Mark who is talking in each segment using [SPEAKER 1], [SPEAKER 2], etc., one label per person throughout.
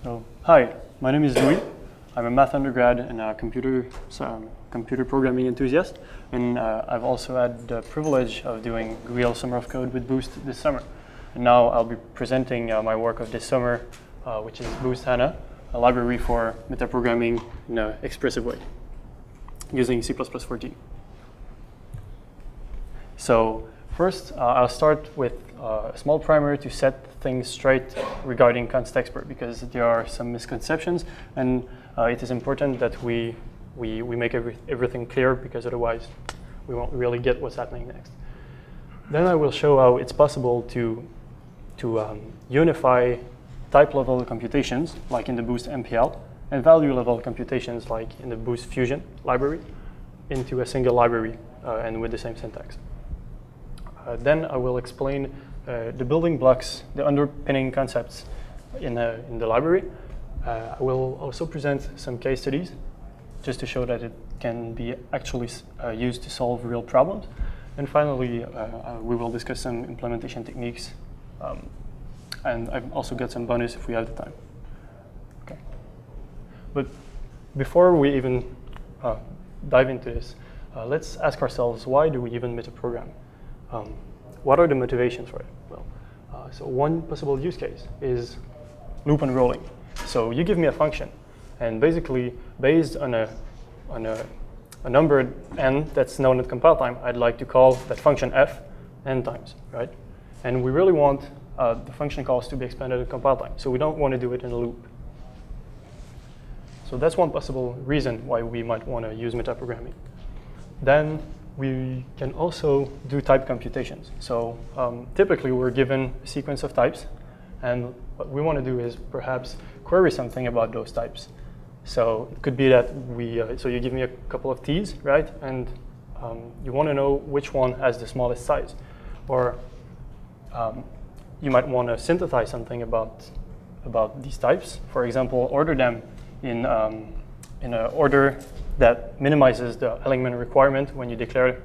[SPEAKER 1] So, hi, my name is Louis. I'm a math undergrad and a computer programming enthusiast, and I've also had the privilege of doing real summer of code with Boost this summer. And now I'll be presenting my work of this summer, which is Boost.Hana, a library for metaprogramming in an expressive way, using C++14. So first, I'll start with a small primer to set things straight regarding Constexpr, because there are some misconceptions, and it is important that we make everything clear, because otherwise we won't really get what's happening next. Then I will show how it's possible to unify type-level computations, like in the Boost.MPL, and value-level computations, like in the Boost.Fusion library, into a single library and with the same syntax. Then I will explain the building blocks, the underpinning concepts in the library. I will also present some case studies, just to show that it can be actually used to solve real problems. And finally, we will discuss some implementation techniques. And I've also got some bonus if we have the time. Okay. But before we even dive into this, let's ask ourselves, why do we even metaprogram? What are the motivations for it? Well, so one possible use case is loop unrolling. So you give me a function, and basically, based on a number n that's known at compile time, I'd like to call that function f n times, right? And we really want the function calls to be expanded at compile time, so we don't want to do it in a loop. So that's one possible reason why we might want to use metaprogramming. Then we can also do type computations. So typically, we're given a sequence of types, and what we want to do is perhaps query something about those types. So it could be that so you give me a couple of t's, right? And you want to know which one has the smallest size. Or you might want to synthesize something about these types. For example, order them in an order that minimizes the element requirement when you declare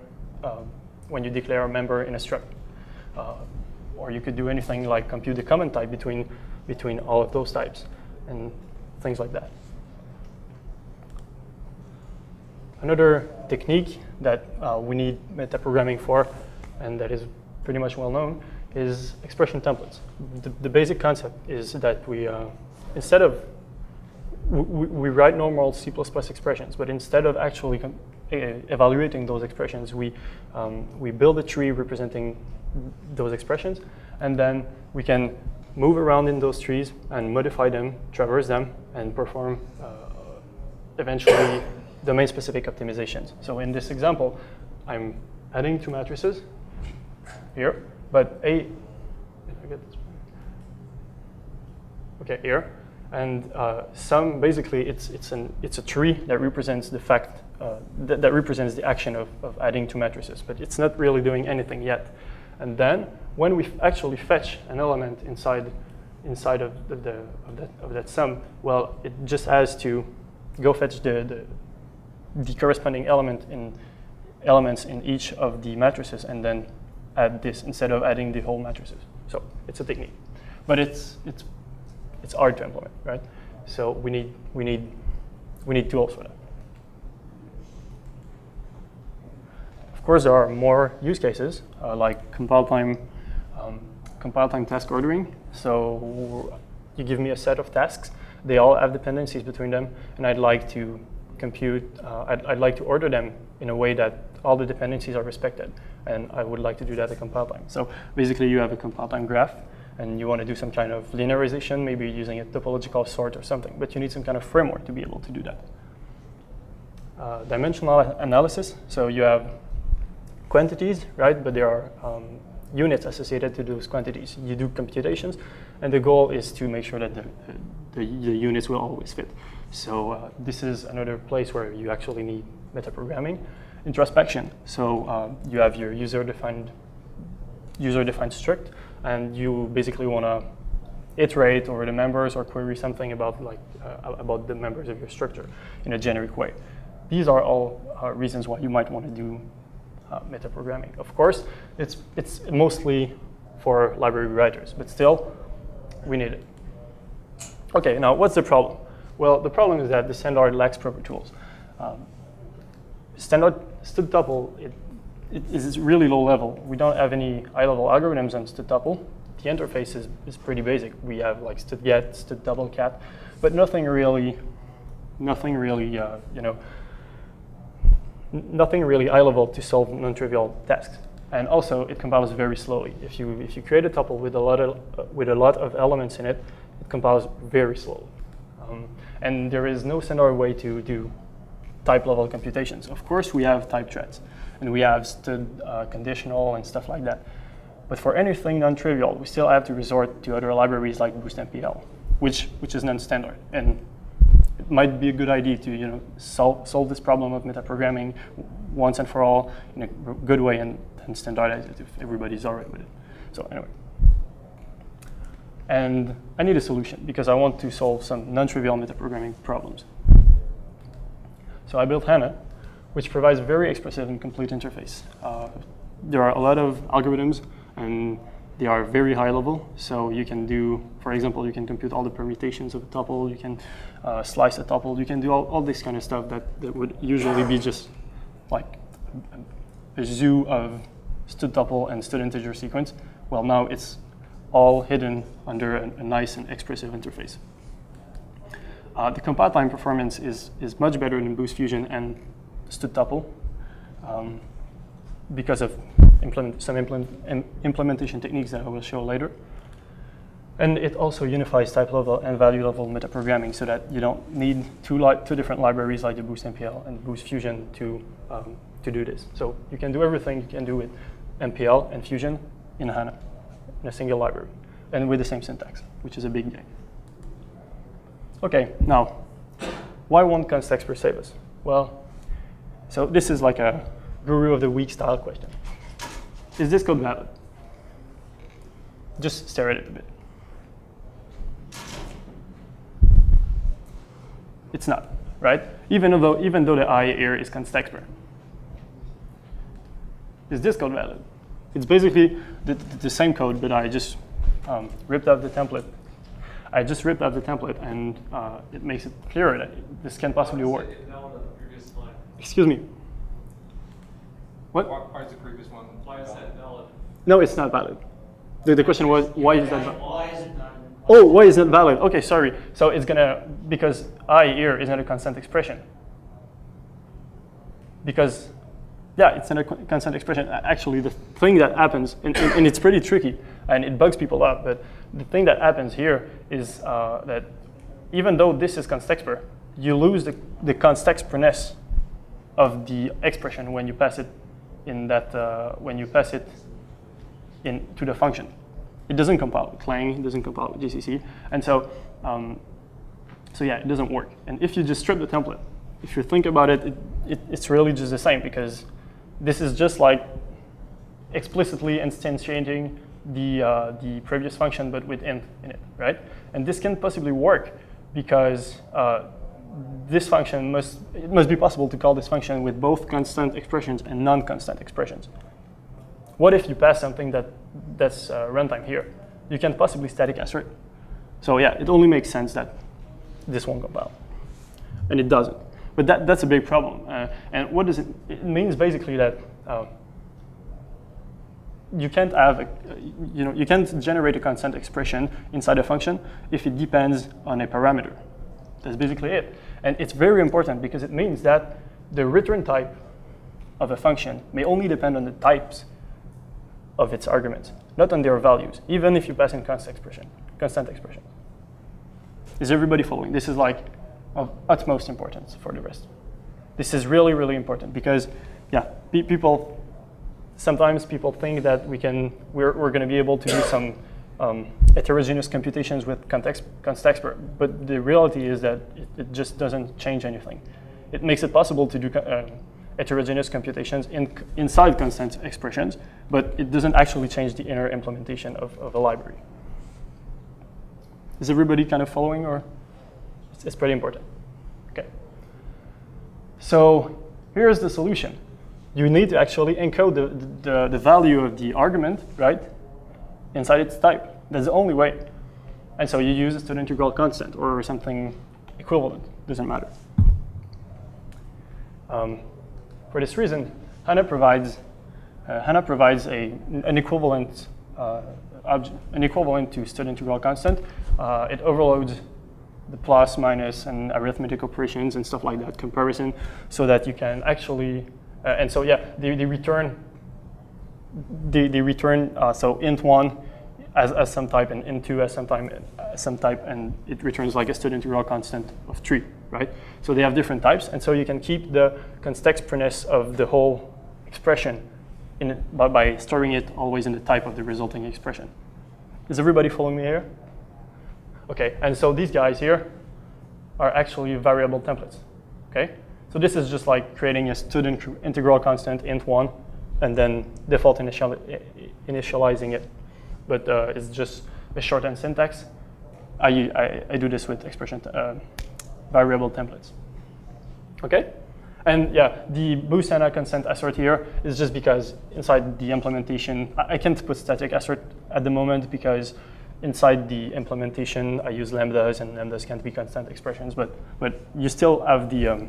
[SPEAKER 1] a member in a struct. Or you could do anything like compute the common type between all of those types and things like that. Another technique that we need metaprogramming for, and that is pretty much well known, is expression templates. The basic concept is that we write normal C++ expressions, but instead of actually evaluating those expressions, we build a tree representing those expressions, and then we can move around in those trees and modify them, traverse them, and perform eventually domain-specific optimizations. So in this example, I'm adding two matrices here, but here. And basically, it's a tree that represents the fact that represents the action of adding two matrices, but it's not really doing anything yet. And then when we actually fetch an element inside of that sum, well, it just has to go fetch the corresponding elements in each of the matrices, and then add this instead of adding the whole matrices. So it's a technique, but it's hard to implement, right? So we need tools for that. Of course, there are more use cases like compile time task ordering. So you give me a set of tasks; they all have dependencies between them, and I'd like to compute. I'd like to order them in a way that all the dependencies are respected, and I would like to do that at compile time. So basically, you have a compile time graph, and you want to do some kind of linearization, maybe using a topological sort or something, but you need some kind of framework to be able to do that. Dimensional analysis, so you have quantities, right? But there are units associated to those quantities. You do computations, and the goal is to make sure that the units will always fit. So this is another place where you actually need metaprogramming. Introspection, so you have your user-defined struct, and you basically want to iterate over the members or query something about the members of your structure in a generic way. These are all reasons why you might want to do metaprogramming. Of course, it's mostly for library writers, but still, we need it. Okay, now what's the problem? Well, the problem is that the standard lacks proper tools. Standard stud tuple, it is really low level. We don't have any high-level algorithms on stud tuple. The interface is pretty basic. We have like stud get, stud double cat, but nothing really high level to solve non-trivial tasks. And also, it compiles very slowly. If you create a tuple with a lot of elements in it, it compiles very slowly. And there is no standard way to do type-level computations. Of course, we have type threads, and we have stud conditional and stuff like that. But for anything non-trivial, we still have to resort to other libraries like Boost.MPL, which is non-standard. And it might be a good idea to solve this problem of metaprogramming once and for all in a good way and standardize it if everybody's all right with it. So anyway. And I need a solution because I want to solve some non-trivial metaprogramming problems. So I built Hana, which provides a very expressive and complete interface. There are a lot of algorithms, and they are very high level. So you can do, for example, you can compute all the permutations of a tuple, you can slice a tuple, you can do all this kind of stuff that would usually be just like a zoo of stud tuple and stud integer sequence. Well, now it's all hidden under a nice and expressive interface. The compile time performance is much better than Boost.Fusion and stud tuple because of some implementation techniques that I will show later. And it also unifies type level and value level metaprogramming so that you don't need two different libraries like the Boost.MPL and Boost.Fusion to do this. So you can do everything you can do with MPL and Fusion in Hana in a single library and with the same syntax, which is a big gain. Okay, now, why won't Constexpr save us? Well, so this is like a guru of the week style question. Is this code valid? Just stare at it a bit. It's not, right? Even though the I here is Constexpr. Is this code valid? It's basically the same code, but I just ripped out the template. And it makes it clearer that this can possibly work. Excuse me. What?
[SPEAKER 2] Why is the previous one? Why is that valid?
[SPEAKER 1] No, it's not valid. The question was, why is that valid?
[SPEAKER 3] Why is it not?
[SPEAKER 1] Oh, why is it valid? Okay, sorry. So it's because I here is not a constant expression. Because, yeah, it's not a constant expression. Actually, the thing that happens, and it's pretty tricky, and it bugs people out, but the thing that happens here is that even though this is Constexpr, you lose the Constexprness of the expression when you pass it in into the function. It doesn't compile with Clang, it doesn't compile with GCC, and so yeah, it doesn't work. And if you just strip the template, if you think about it, it's really just the same because this is just like explicitly instantiating the previous function, but with int in it, right? And this can possibly work because this function must be possible to call this function with both constant expressions and non-constant expressions. What if you pass something that's runtime here? You can possibly static assert. So yeah, it only makes sense that this won't compile, and it doesn't. But that's a big problem. And what does it? It means basically that you can't have you can't generate a constant expression inside a function if it depends on a parameter. That's basically it. And it's very important because it means that the return type of a function may only depend on the types of its arguments, not on their values, even if you pass in constant expression. Is everybody following? This is like of utmost importance for the rest. This is really, really important because, yeah, sometimes people think that we're going to be able to do some heterogeneous computations with Constexpr, but the reality is that it just doesn't change anything. It makes it possible to do heterogeneous computations inside constant expressions, but it doesn't actually change the inner implementation of a library. Is everybody kind of following, or it's pretty important? Okay. So here's the solution. You need to actually encode the value of the argument, right, inside its type. That's the only way. And so you use a student integral constant or something equivalent, doesn't matter. For this reason, HANA provides an equivalent to student integral constant. It overloads the plus, minus, and arithmetic operations and stuff like that, comparison, so that you can actually, and so yeah, they return so int1 as some type and int2 as some type, and it returns like a student integral constant of 3, right? So they have different types, and so you can keep the Constexpr-ness of the whole expression by storing it always in the type of the resulting expression. Is everybody following me here? Okay, and so these guys here are actually variable templates, okay? So this is just like creating a student integral constant int1 and then default initializing it. But it's just a shorthand syntax. I do this with expression variable templates, okay? And yeah, the Boost.Hana consent assert here is just because inside the implementation, I can't put static assert at the moment because inside the implementation, I use lambdas, and lambdas can't be constant expressions, but you still have the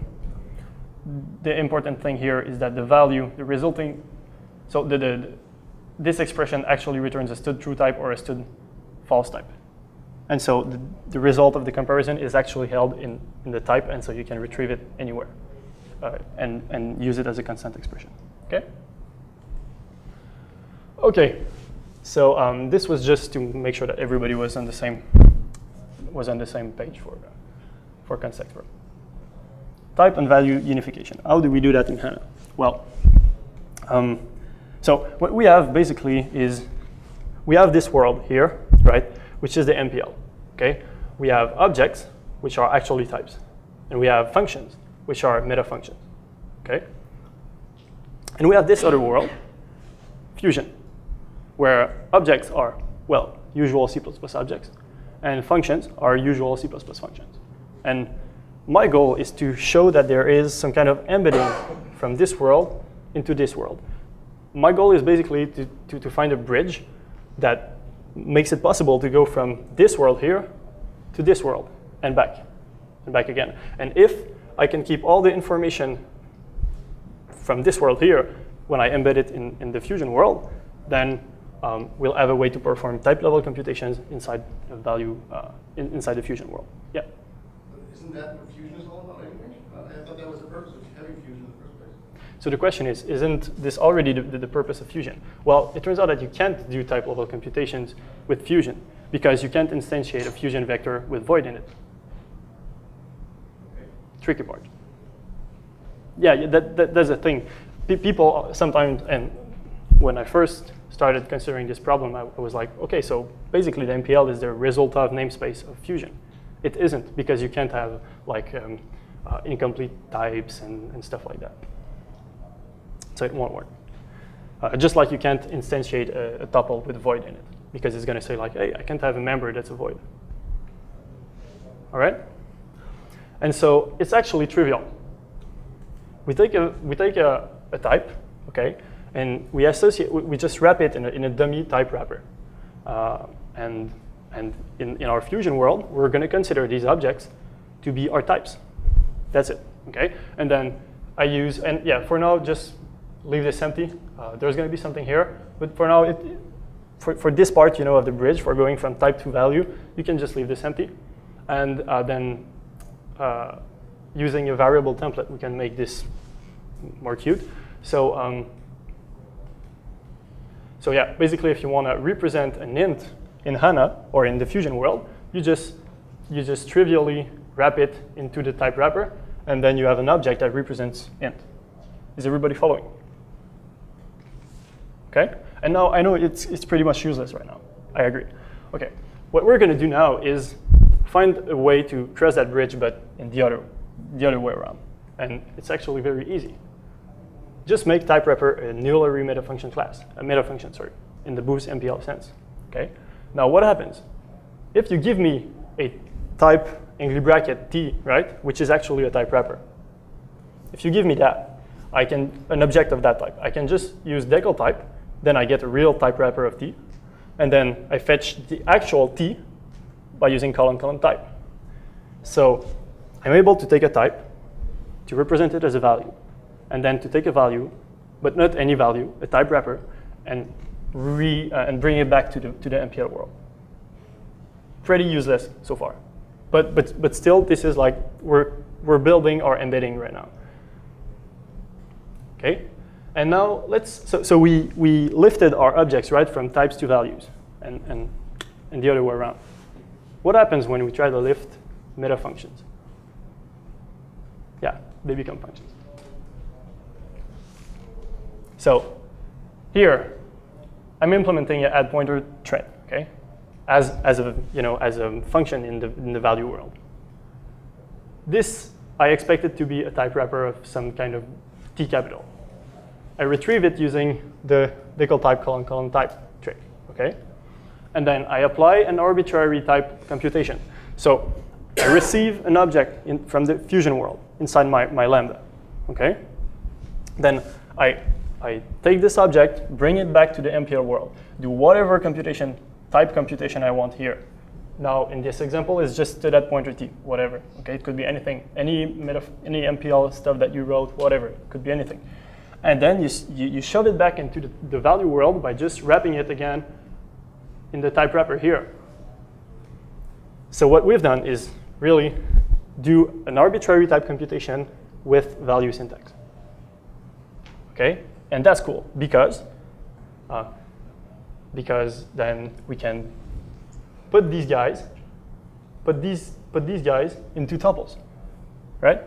[SPEAKER 1] important thing here is that the value, the resulting, so this expression actually returns a stud true type or a stud false type. And so the result of the comparison is actually held in the type, and so you can retrieve it anywhere and use it as a constant expression, okay? Okay. So this was just to make sure that everybody was on the same page for Constexpr. Type and value unification. How do we do that in HANA? Well, so what we have basically is we have this world here, right, which is the MPL. Okay, we have objects which are actually types, and we have functions which are metafunctions. Okay, and we have this other world, Fusion, where objects are, well, usual C++ objects, and functions are usual C++ functions. And my goal is to show that there is some kind of embedding from this world into this world. My goal is basically to find a bridge that makes it possible to go from this world here to this world and back again. And if I can keep all the information from this world here when I embed it in the Fusion world, then we'll have a way to perform type-level computations inside the value inside the Fusion world. Yeah.
[SPEAKER 3] But isn't that what Fusion is all about anyway? I thought that was the purpose of having Fusion in the first place.
[SPEAKER 1] So the question is, isn't this already the purpose of Fusion? Well, it turns out that you can't do type-level computations with Fusion because you can't instantiate a Fusion vector with void in it.
[SPEAKER 3] Okay.
[SPEAKER 1] Tricky part. Yeah, that's the thing. People sometimes, and when I first started considering this problem, I was like, okay, so basically the MPL is the result of namespace of Fusion. It isn't, because you can't have like incomplete types and stuff like that. So it won't work. Just like you can't instantiate a tuple with void in it, because it's going to say like, hey, I can't have a member that's a void. All right? And so it's actually trivial. We take a type, okay, and we just wrap it in a dummy type wrapper. And in our Fusion world, we're going to consider these objects to be our types. That's it, okay? And then I use, and yeah, for now, just leave this empty. There's going to be something here, but for now, for this part, you know, of the bridge, for going from type to value, you can just leave this empty. And then using a variable template, we can make this more cute. So, so yeah, basically, if you want to represent an int in HANA or in the Fusion world, you just trivially wrap it into the type wrapper, and then you have an object that represents int. Is everybody following? Okay. And now I know it's pretty much useless right now. I agree. Okay. What we're going to do now is find a way to cross that bridge, but in the other way around. And it's actually very easy. Just make type wrapper a nullary metafunction class, a metafunction, sorry, in the Boost.MPL sense. Okay. Now what happens? If you give me a type angle bracket t, right, which is actually a type wrapper. If you give me that, an object of that type. I can just use decal type, then I get a real type wrapper of t, and then I fetch the actual t by using colon type. So I'm able to take a type, to represent it as a value, and then to take a value, but not any value, a type wrapper, and bring it back to the MPL world. Pretty useless so far, but still, this is like we're building our embedding right now. Okay, and now so we lifted our objects right from types to values, and the other way around. What happens when we try to lift metafunctions? Yeah, they become functions. So here, I'm implementing an add pointer thread, okay, as a function in the value world. This I expect it to be a type wrapper of some kind of T capital. I retrieve it using the decal type colon type trick, okay, and then I apply an arbitrary type computation. So I receive an object from the Fusion world inside my lambda, okay. Then I take this object, bring it back to the MPL world, do whatever type computation I want here. Now, in this example, it's just to that pointer t, whatever. Okay, it could be anything, any MPL stuff that you wrote, whatever. It could be anything. And then you shove it back into the value world by just wrapping it again in the type wrapper here. So what we've done is really do an arbitrary type computation with value syntax. Okay. And that's cool because then we can put these guys into tuples, right?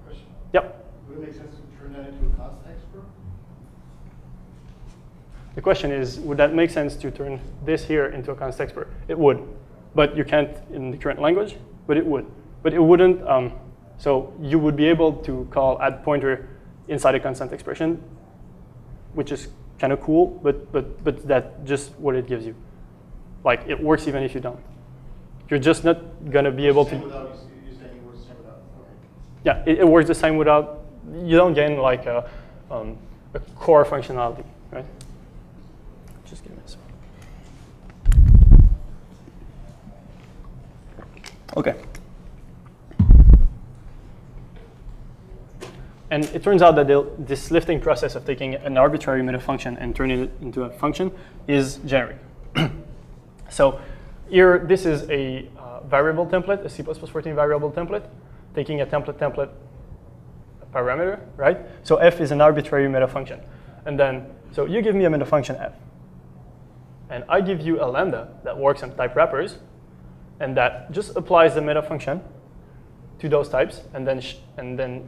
[SPEAKER 3] Question.
[SPEAKER 1] Yep.
[SPEAKER 3] Would it make sense to turn that into a Constexpr?
[SPEAKER 1] The question is, would that make sense to turn this here into a Constexpr? It would, but you can't in the current language. But it would. But it wouldn't. So you would be able to call add pointer inside a constant expression, which is kind of cool, but that's just what it gives you. Like, it works even if you don't. You're just not going to be able to.
[SPEAKER 3] You're saying it works the same without. Okay.
[SPEAKER 1] Yeah, it works the same without. You don't gain like a core functionality, right? Just give me this. Okay. And it turns out that this lifting process of taking an arbitrary metafunction and turning it into a function is generic. So here, this is a variable template, a C++14 variable template, taking a template parameter, right? So f is an arbitrary metafunction. And then, so you give me a metafunction f. And I give you a lambda that works on type wrappers, and that just applies the metafunction to those types, and then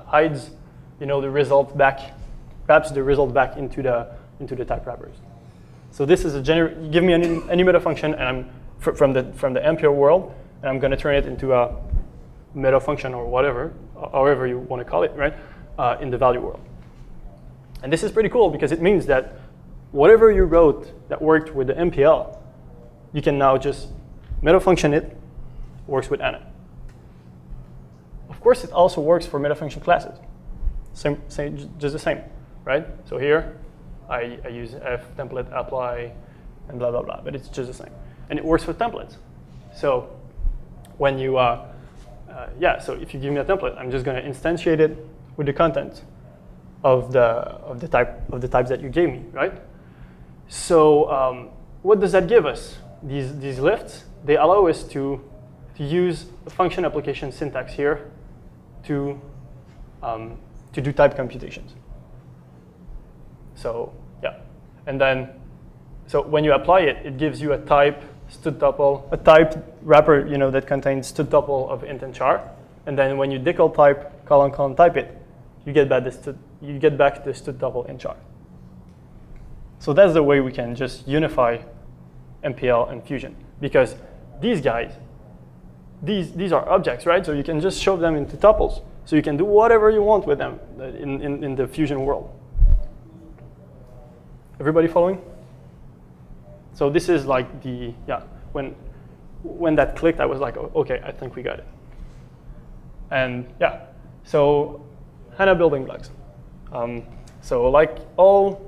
[SPEAKER 1] hides, the result back, wraps the result back into the type wrappers. So this is a you give me any metafunction, and I'm from the MPL world, and I'm going to turn it into a metafunction or whatever, however you want to call it, right, in the value world. And this is pretty cool because it means that whatever you wrote that worked with the MPL, you can now just metafunction it, works with Hana. Of course, it also works for metafunction classes. Just the same, right? So here, I use f template apply and blah, blah, blah, but it's just the same. And it works for templates. So when you, so if you give me a template, I'm just going to instantiate it with the content of the types that you gave me, right? So what does that give us? These lifts, they allow us to use a function application syntax here to do type computations. So yeah, and then so when you apply it, it gives you a type stud tuple, a type wrapper, that contains stud tuple of int and char, and then when you decal type colon type it, you get back the stud tuple in char. So that's the way we can just unify MPL and Fusion, because these guys, these are objects, right? So you can just shove them into tuples. So you can do whatever you want with them in the Fusion world. Everybody following? So this is like when that clicked, I was like, oh, okay, I think we got it. And yeah, so Hana building blocks. So like all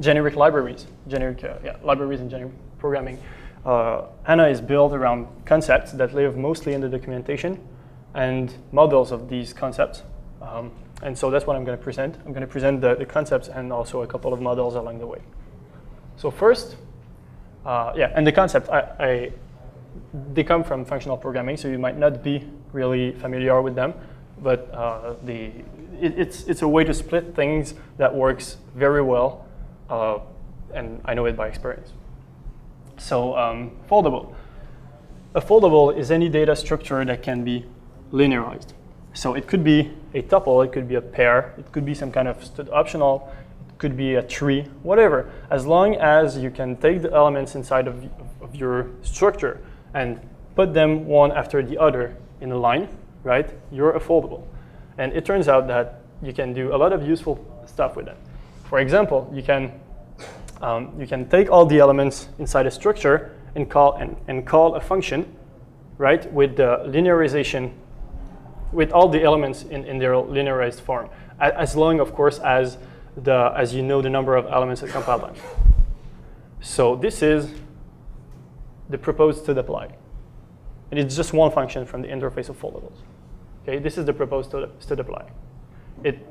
[SPEAKER 1] generic libraries, libraries in generic programming. HANA is built around concepts that live mostly in the documentation and models of these concepts. And so that's what I'm going to present. I'm going to present the concepts and also a couple of models along the way. So first, and the concept, they come from functional programming, so you might not be really familiar with them, but it's a way to split things that works very well, and I know it by experience. So foldable. A foldable is any data structure that can be linearized. So it could be a tuple, it could be a pair, it could be some kind of optional, it could be a tree, whatever. As long as you can take the elements inside of your structure and put them one after the other in a line, right? You're a foldable. And it turns out that you can do a lot of useful stuff with that. For example, you can take all the elements inside a structure and call a function, right, with the linearization, with all the elements in their linearized form, as long, of course, as you know the number of elements at compile time. So this is the proposed std_apply. And it's just one function from the interface of foldables. Okay, this is the proposed std_apply.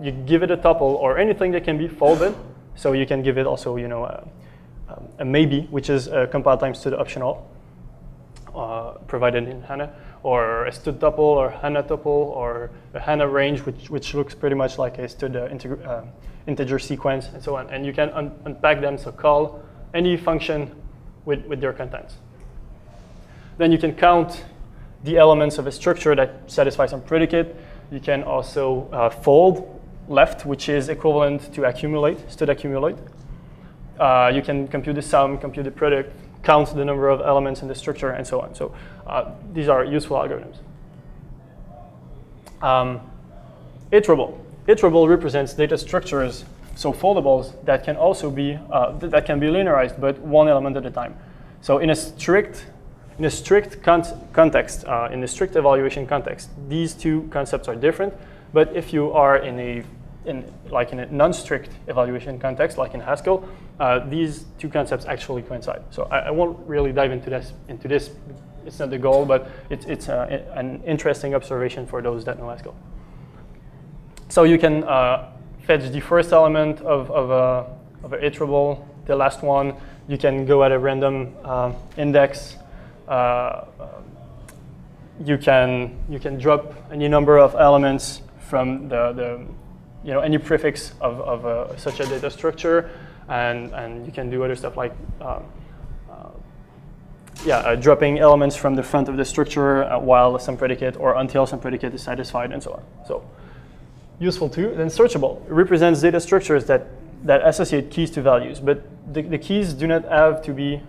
[SPEAKER 1] You give it a tuple or anything that can be folded. So you can give it also, a maybe, which is a compile time std optional provided in HANA, or a std tuple or HANA tuple, or a HANA range, which looks pretty much like a std integer sequence, and so on. And you can unpack them, so call any function with their contents. Then you can count the elements of a structure that satisfies some predicate. You can also fold left, which is equivalent to accumulate, std accumulate. You can compute the sum, compute the product, count the number of elements in the structure, and so on. So these are useful algorithms. Iterable. Iterable represents data structures, so foldables that can also be that can be linearized, but one element at a time. So in a strict context, in a strict evaluation context, these two concepts are different. But if you are in a non-strict evaluation context, like in Haskell, these two concepts actually coincide. So I won't really dive into this. It's not the goal, but it's an interesting observation for those that know Haskell. So you can fetch the first element of an iterable, the last one. You can go at a random index. You can drop any number of elements from any prefix of such a data structure, and you can do other stuff like dropping elements from the front of the structure while some predicate or until some predicate is satisfied, and so on. So useful too. Then searchable represents data structures that associate keys to values, but the keys do not have to be,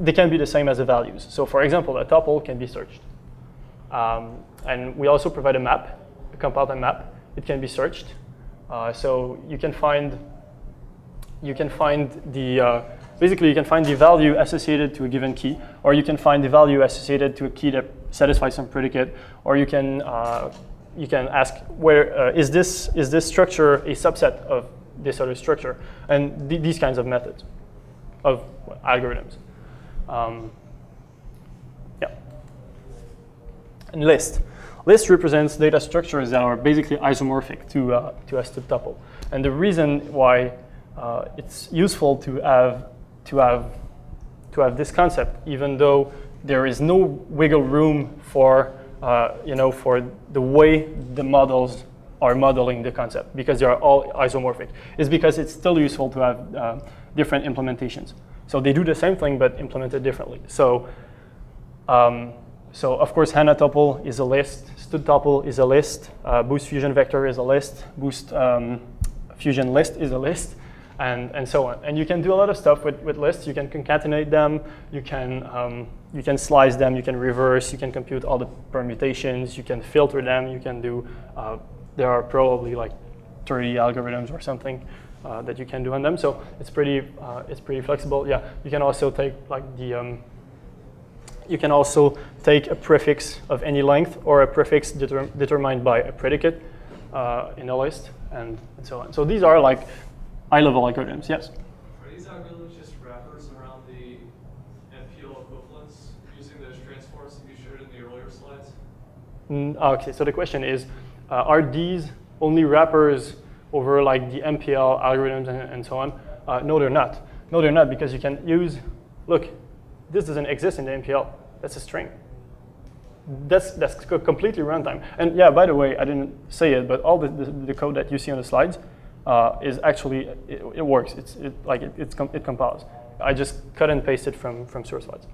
[SPEAKER 1] they can be the same as the values. So for example, a tuple can be searched. And we also provide a map, a compile time map. It can be searched. So you can find basically you can find the value associated to a given key, or you can find the value associated to a key that satisfies some predicate, or you can ask where is this structure a subset of this other structure, and these kinds of methods of algorithms. And list. List represents data structures that are basically isomorphic to a std tuple. And the reason why it's useful to have this concept, even though there is no wiggle room for for the way the models are modeling the concept, because they are all isomorphic, is because it's still useful to have different implementations. So they do the same thing but implemented differently. So of course, HANA tuple is a list, std tuple is a list, Boost.Fusion vector is a list, Boost.Fusion list is a list, and so on. And you can do a lot of stuff with lists. You can concatenate them, you can slice them, you can reverse, you can compute all the permutations, you can filter them, you can do, there are probably like 30 algorithms or something that you can do on them. So it's pretty flexible. Yeah, you can also take like you can also take a prefix of any length or a prefix determined by a predicate in a list, and so on. So these are like high-level algorithms. Yes?
[SPEAKER 2] Are these algorithms just wrappers around the MPL equivalents using those transforms that you showed in the earlier slides?
[SPEAKER 1] Okay, so the question is, are these only wrappers over like the MPL algorithms and so on? No, they're not. No, they're not, because you can use, look, this doesn't exist in the MPL. That's a string. That's completely runtime. And yeah, by the way, I didn't say it, but all the code that you see on the slides is actually, it works. It compiles. I just cut and paste it from source slides.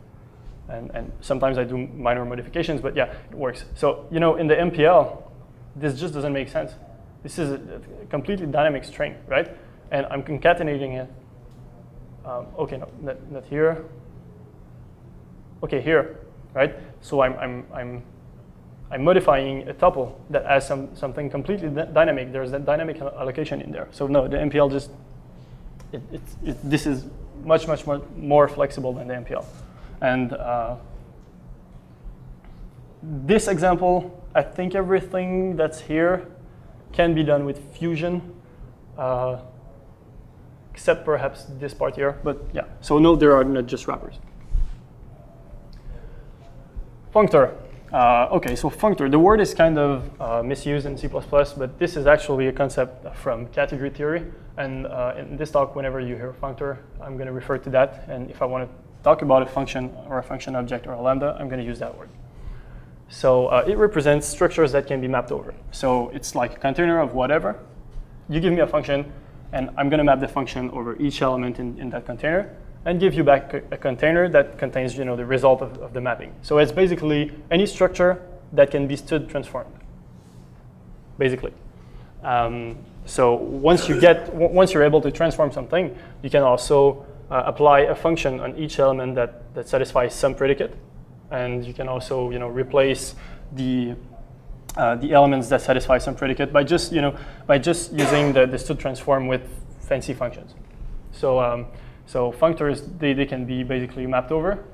[SPEAKER 1] And sometimes I do minor modifications, but yeah, it works. So, you know, in the MPL, this just doesn't make sense. This is a completely dynamic string, right? And I'm concatenating it. Okay, no, not here. Okay, here, right? So I'm modifying a tuple that has something completely dynamic. There's that dynamic allocation in there. So no, the MPL just this is much more flexible than the MPL. And this example, I think everything that's here can be done with Fusion, except perhaps this part here. But yeah, so no, there are not just wrappers. Functor. Okay, so functor. The word is kind of misused in C++, but this is actually a concept from category theory. And in this talk, whenever you hear functor, I'm going to refer to that. And if I want to talk about a function or a function object or a lambda, I'm going to use that word. So it represents structures that can be mapped over. So it's like a container of whatever. You give me a function, and I'm going to map the function over each element in that container, and give you back a container that contains, you know, the result of the mapping. So it's basically any structure that can be stood transformed, basically. So once you're able to transform something, you can also apply a function on each element that satisfies some predicate, and you can also, you know, replace the elements that satisfy some predicate by just using the stood transform with fancy functions. So functors, they can be basically mapped over,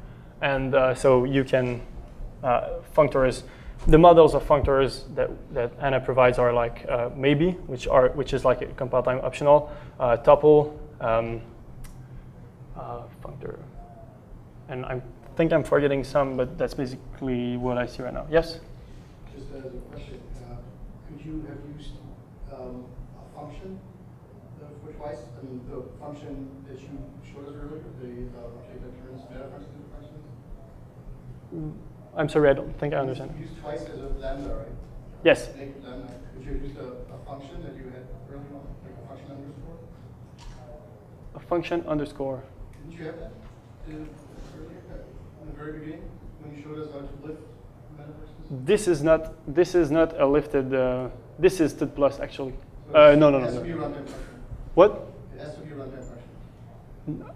[SPEAKER 1] and so you can functors. The models of functors that Hana provides are like maybe, which is like a compile time optional, tuple, functor, and I think I'm forgetting some, but that's basically what I see right now. Yes?
[SPEAKER 3] Just as a question, could you have used a function for twice? I mean, the function that you showed us earlier, the function that turns metafunctions into functions?
[SPEAKER 1] I'm sorry, I don't think I understand.
[SPEAKER 3] You used twice as a lambda, right?
[SPEAKER 1] Yes.
[SPEAKER 3] Naked lambda. Could you have used a function that you had earlier on, like a function underscore?
[SPEAKER 1] A function underscore.
[SPEAKER 3] Didn't you have that earlier, in the very beginning, when you showed us how to lift metaverses?
[SPEAKER 1] This is not a lifted. This is stood plus actually.
[SPEAKER 3] So
[SPEAKER 1] no.
[SPEAKER 3] It has to be a runtime function.
[SPEAKER 1] What?
[SPEAKER 3] It has to be a runtime function.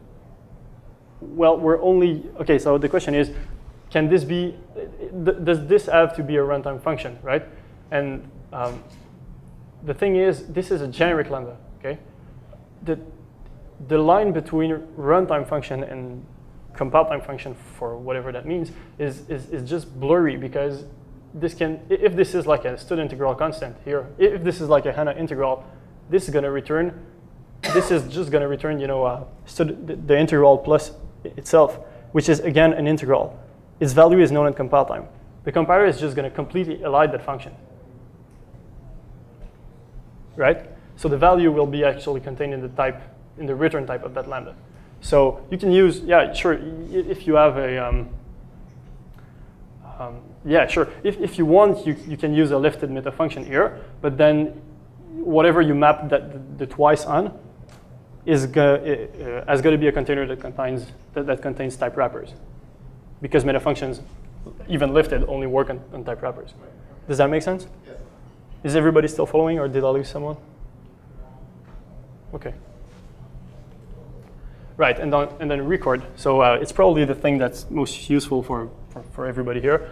[SPEAKER 1] Well, we're only okay. So the question is, can this be? Does this have to be a runtime function, right? And the thing is, this is a generic lambda. Okay. The line between runtime function and compile time function, for whatever that means, is just blurry, because this can, if this is like a stood integral constant here, if this is like a Hana integral, this is going to return. This is just going to return, you know, the integral plus itself, which is again an integral. Its value is known at compile time. The compiler is just going to completely elide that function, right? So the value will be actually contained in the type, in the return type of that lambda. So you can use, yeah, sure, if you have a, yeah, sure. If you want, you can use a lifted meta function here, but then whatever you map the twice on is going to be a container that contains type wrappers, because meta functions, even lifted, only work on type wrappers. Does that make sense?
[SPEAKER 3] Yes.
[SPEAKER 1] Is everybody still following, or did I lose someone? Okay. Right, and then record. So it's probably the thing that's most useful for everybody here.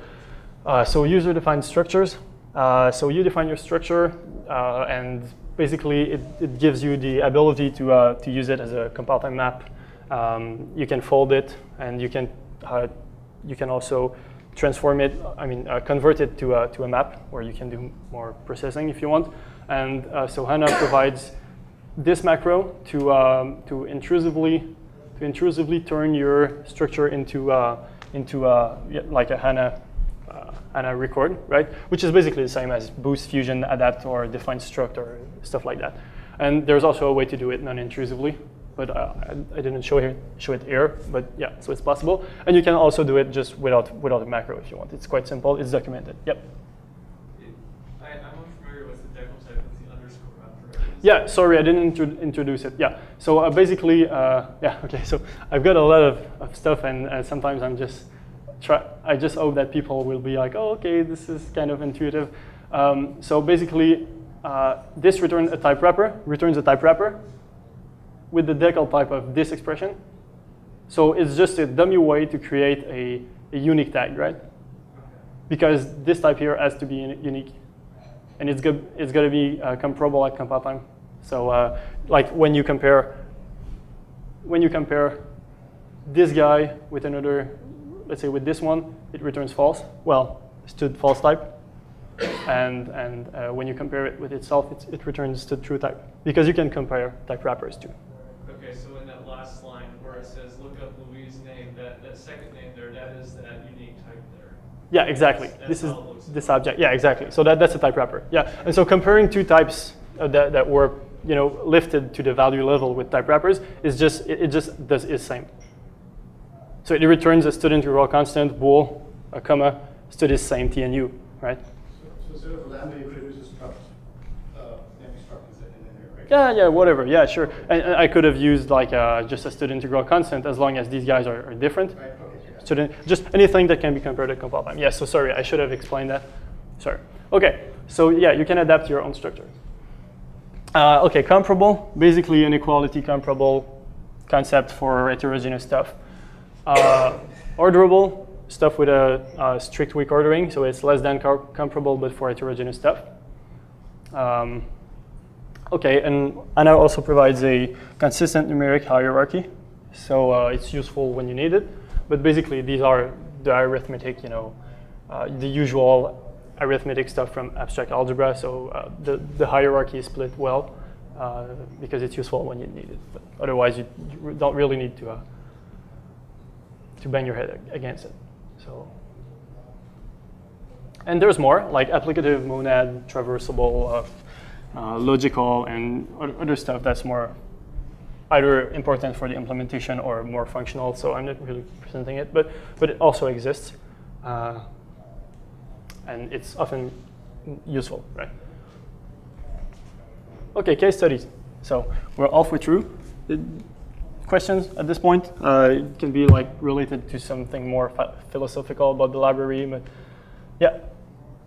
[SPEAKER 1] So user-defined structures. So you define your structure, and basically it gives you the ability to use it as a compile time map. You can fold it, and you can also transform it. I mean, convert it to a map where you can do more processing if you want. And so Hana provides this macro to intrusively turn your structure into like a HANA record, right? Which is basically the same as Boost.Fusion, adapt, or define struct, or stuff like that. And there's also a way to do it non-intrusively, but I didn't show it here. But yeah, so it's possible. And you can also do it just without a macro if you want. It's quite simple. It's documented. Yep.
[SPEAKER 2] I'm unfamiliar with the decal type with the underscore after.
[SPEAKER 1] Yeah, sorry, I didn't introduce it. Yeah, so basically, yeah, okay. So I've got a lot of stuff, and sometimes I just hope that people will be like, oh, okay, this is kind of intuitive. So basically, this returns a type wrapper with the decal type of this expression. So it's just a dummy way to create a unique tag, right? Because this type here has to be unique, and it's going to be comparable at compile time. So like when you compare this guy with another, let's say with this one, it returns false. Well, std false type. And when you compare it with itself, it returns to true type, because you can compare type wrappers too.
[SPEAKER 2] Okay, so in that last line where it says look up Louis' name, that second name there, that is that unique type there.
[SPEAKER 1] Yeah, exactly. This is this object. Yeah, exactly. So that's a type wrapper. Yeah, and so comparing two types that were lifted to the value level with type wrappers is just it just does is same. So it returns a student integral constant bool, a comma, stud is same TNU, right?
[SPEAKER 3] So instead of lambda, you produce a struct, empty struct is in there, right?
[SPEAKER 1] Yeah, whatever. Yeah, sure. And I could have used like just a student integral constant as long as these guys are different.
[SPEAKER 3] Right. Okay. Yeah.
[SPEAKER 1] Student, just anything that can be compared at compile time. Yeah. So sorry, I should have explained that. Sorry. Okay. So yeah, you can adapt your own structure. Okay, comparable. Basically, an equality comparable concept for heterogeneous stuff. Orderable. Stuff with a strict weak ordering, so it's less than comparable, but for heterogeneous stuff. Okay, and HANA also provides a consistent numeric hierarchy, so it's useful when you need it. But basically, these are the arithmetic, the usual arithmetic stuff from abstract algebra. So the hierarchy is split well because it's useful when you need it. But otherwise, you don't really need to bang your head against it. So, and there's more, like applicative, monad, traversable, logical, and other stuff that's more either important for the implementation or more functional. So I'm not really presenting it, but it also exists, and it's often useful, right? Okay, case studies. So we're halfway through. Questions at this point? It can be like related to something more philosophical about the library, but yeah.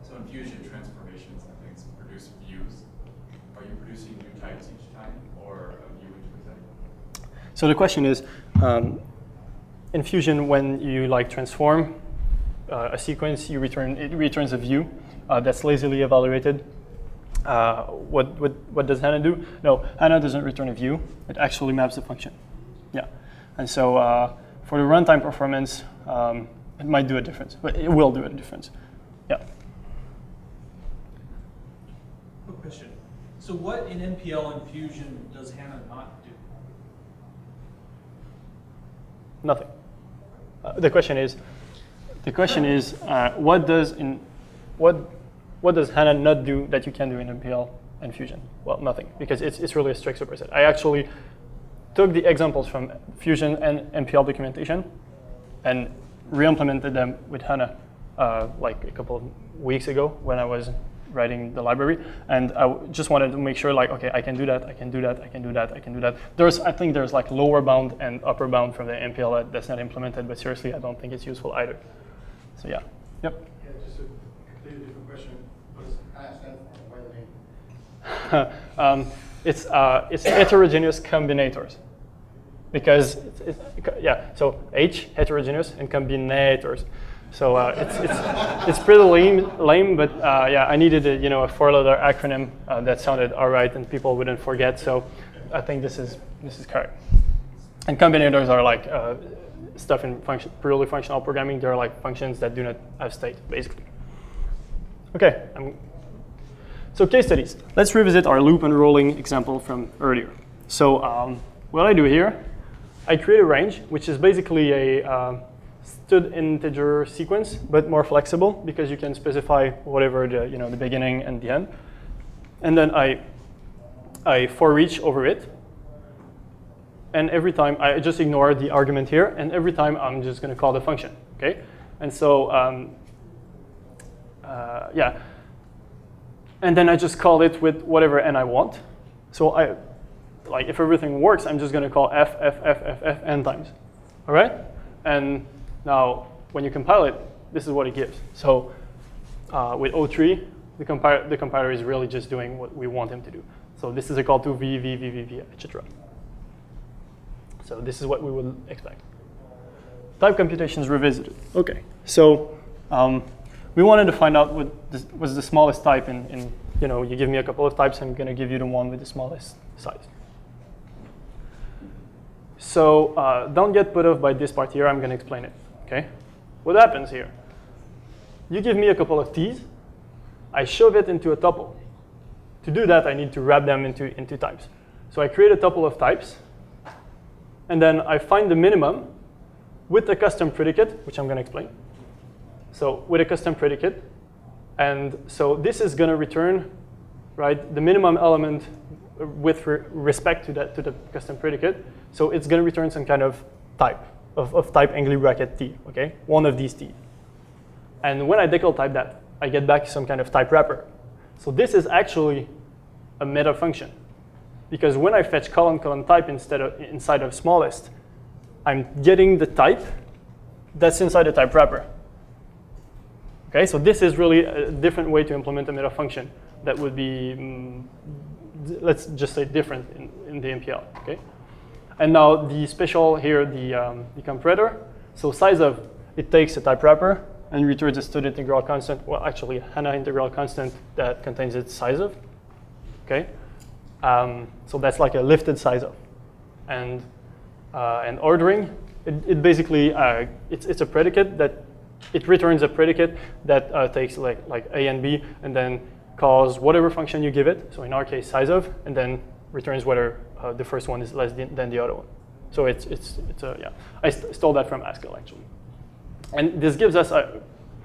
[SPEAKER 4] So in Fusion, transformations and things produce views. Are you producing new types each time, or a view into a type?
[SPEAKER 1] So the question is, in Fusion, when you like transform a sequence, it returns a view that's lazily evaluated. What does HANA do? No, HANA doesn't return a view. It actually maps the function. Yeah, and so for the runtime performance, it might do a difference, but it will do a difference. Yeah.
[SPEAKER 5] Quick question. So what in MPL and Fusion does HANA not do?
[SPEAKER 1] Nothing. The question is, what does HANA not do that you can do in MPL and Fusion? Well, nothing, because it's really a strict superset. I actually took the examples from Fusion and MPL documentation and re-implemented them with HANA like a couple of weeks ago when I was writing the library. And I just wanted to make sure, like, okay, I can do that, I can do that, I can do that, I can do that. I think there's like lower bound and upper bound from the MPL that's not implemented, but seriously, I don't think it's useful either. So yeah, yep.
[SPEAKER 3] Yeah, just a completely different question. What does HANA stand for? Why the name?
[SPEAKER 1] It's heterogeneous combinators, because so H heterogeneous and combinators. So it's pretty lame, but yeah, I needed a four-letter acronym that sounded all right and people wouldn't forget. So I think this is correct. And combinators are like stuff in purely functional programming. They're like functions that do not have state, basically. Okay. So case studies. Let's revisit our loop unrolling example from earlier. So what I do here, I create a range, which is basically a stood integer sequence, but more flexible because you can specify whatever the beginning and the end. And then I for each over it. And every time I just ignore the argument here, and every time I'm just going to call the function. Okay. And so yeah. And then I just call it with whatever n I want. So like if everything works, I'm just going to call f n times. All right? And now when you compile it, this is what it gives. So with O3, the compiler is really just doing what we want him to do. So this is equal to v, etc. So this is what we would expect. Type computations revisited. Okay. So we wanted to find out what was the smallest type in you give me a couple of types, I'm going to give you the one with the smallest size. So don't get put off by this part here. I'm going to explain it. Okay? What happens here? You give me a couple of t's. I shove it into a tuple. To do that, I need to wrap them into types. So I create a tuple of types. And then I find the minimum with a custom predicate, which I'm going to explain. So with a custom predicate. And so this is going to return, right, the minimum element with respect to the custom predicate. So it's going to return some kind of type, of type angle bracket t, okay? One of these t. And when I decal type that, I get back some kind of type wrapper. So this is actually a meta function. Because when I fetch colon type inside of smallest, I'm getting the type that's inside the type wrapper. Okay, so this is really a different way to implement a meta function that would be, let's just say, different in the MPL. Okay, and now the special here, the comparator. So size of, it takes a type wrapper and returns a stood integral constant. Well, actually, a Hana integral constant that contains its size of. Okay. So that's like a lifted size of, and ordering. It basically it's a predicate that it returns a predicate that takes like a and b, and then calls whatever function you give it. So in our case, size of, and then returns whether the first one is less than the other one. So it's yeah. I stole that from Haskell actually, and this gives us a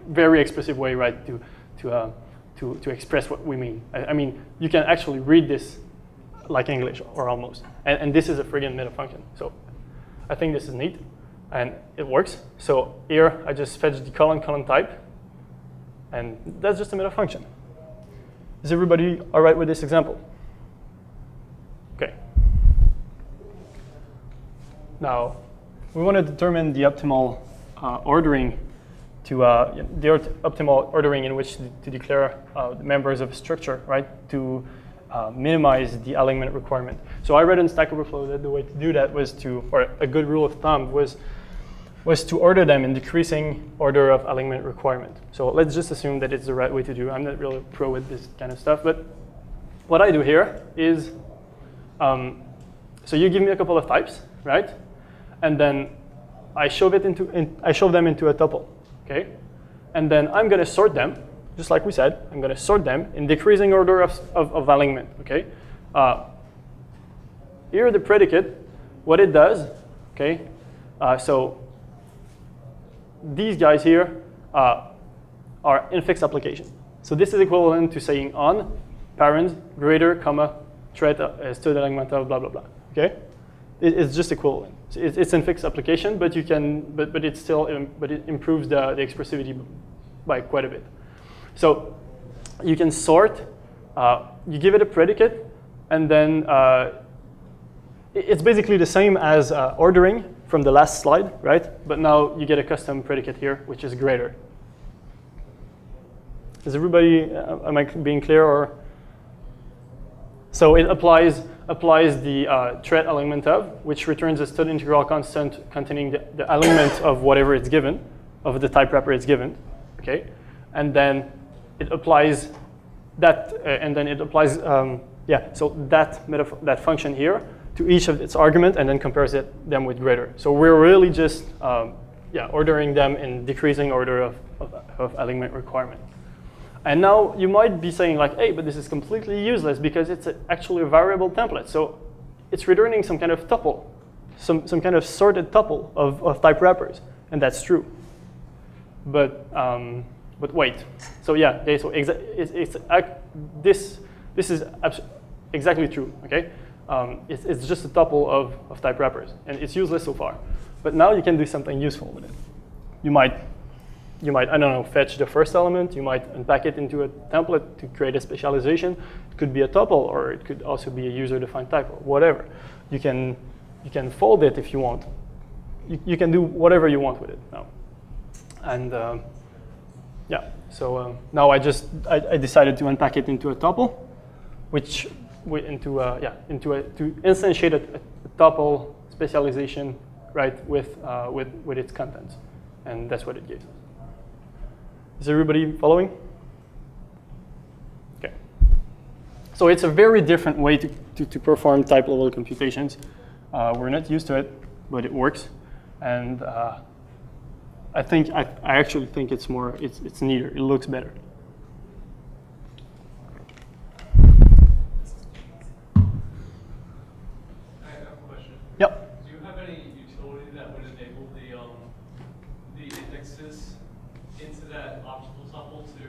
[SPEAKER 1] very expressive way, right, to express what we mean. I mean, you can actually read this like English, or almost. And this is a friggin' meta function. So I think this is neat, and it works. So here, I just fetch the colon type, and that's just a meta function. Is everybody all right with this example? Okay. Now, we want to determine the optimal ordering optimal ordering in which to declare the members of a structure, right? To minimize the alignment requirement. So I read in Stack Overflow that the way to do that was or a good rule of thumb was to order them in decreasing order of alignment requirement. So let's just assume that it's the right way to do. I'm not really pro with this kind of stuff, but what I do here is, so you give me a couple of types, right? And then I shove them into a tuple, okay? And then I'm going to sort them. Just like we said, I'm going to sort them in decreasing order of alignment, okay? Here the predicate, what it does, okay? So these guys here are infix application. So this is equivalent to saying on, parent, greater, comma, thread, stood alignment of, blah, blah, blah, okay? It's just equivalent. It's infix application, but you can, but it improves the expressivity by quite a bit. So you can sort, you give it a predicate, and then it's basically the same as ordering from the last slide, right? But now you get a custom predicate here, which is greater. Is everybody, am I being clear? Or so it applies the thread alignment of, which returns a stood integral constant containing the alignment of whatever it's given, of the type wrapper it's given, okay? And then it applies that, and then it applies, so that function here to each of its argument, and then compares them with greater. So we're really just, ordering them in decreasing order of alignment requirement. And now you might be saying like, hey, but this is completely useless because it's actually a variable template. So it's returning some kind of tuple, some kind of sorted tuple of type wrappers, and that's true. But wait, so yeah, okay, so this is exactly true, okay? It's just a tuple of type wrappers, and it's useless so far. But now you can do something useful with it. You might, I don't know, fetch the first element. You might unpack it into a template to create a specialization. It could be a tuple, or it could also be a user-defined type, or whatever. You can fold it if you want. You can do whatever you want with it now. And yeah, so now I decided to unpack it into a tuple, to instantiate a tuple specialization, right, with its contents, and that's what it gives us. Is everybody following? Okay. So it's a very different way to perform type level computations. We're not used to it, but it works, and I actually think it's neater. It looks better.
[SPEAKER 2] I have a question.
[SPEAKER 1] Yep.
[SPEAKER 2] Do you have any utility that would enable the indexes into that optional tuple to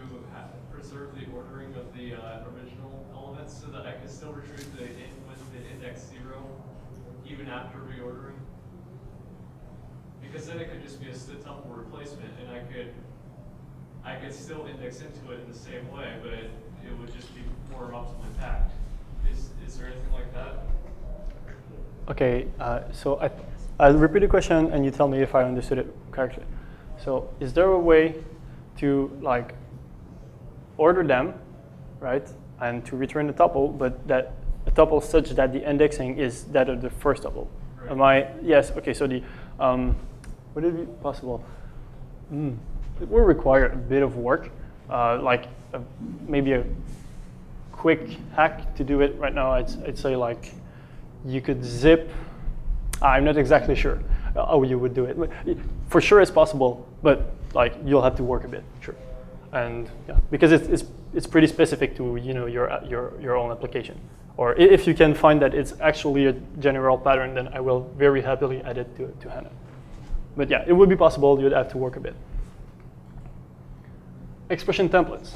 [SPEAKER 2] preserve the ordering of the original elements, so that I can still retrieve the with the index 0 even after reordering? Because then it could just be a tuple replacement, and I could still index into it in the same way, but it would just be more optimally packed. Is there anything like that?
[SPEAKER 1] Okay, so I'll repeat the question, and you tell me if I understood it correctly. So is there a way to like order them, right, and to return the tuple, but that a tuple such that the indexing is that of the first tuple? Right. Yes, okay, so the, would it be possible? It will require a bit of work, maybe a quick hack to do it right now. I'd say like you could zip. I'm not exactly sure how you would do it. For sure it's possible, but like you'll have to work a bit, sure. And yeah, because it's pretty specific to your own application. Or if you can find that it's actually a general pattern, then I will very happily add it to HANA. But yeah, it would be possible. You'd have to work a bit. Expression templates.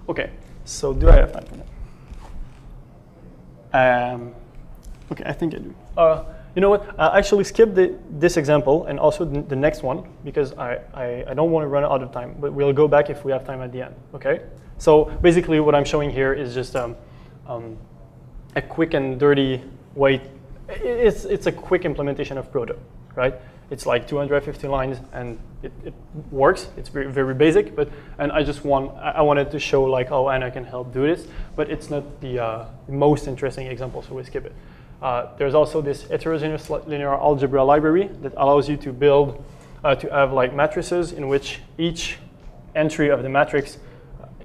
[SPEAKER 1] Okay, so do I have time for that? Okay, I think I do. You know what? I actually skipped this example and also the next one because I don't want to run out of time, but we'll go back if we have time at the end, okay? So basically what I'm showing here is just a quick and dirty way. It's a quick implementation of Proto, right? It's like 250 lines and it works. It's very, very basic, and I wanted to show like how Anna can help do this, but it's not the most interesting example, so we skip it. There's also this heterogeneous linear algebra library that allows you to build, to have like matrices in which each entry of the matrix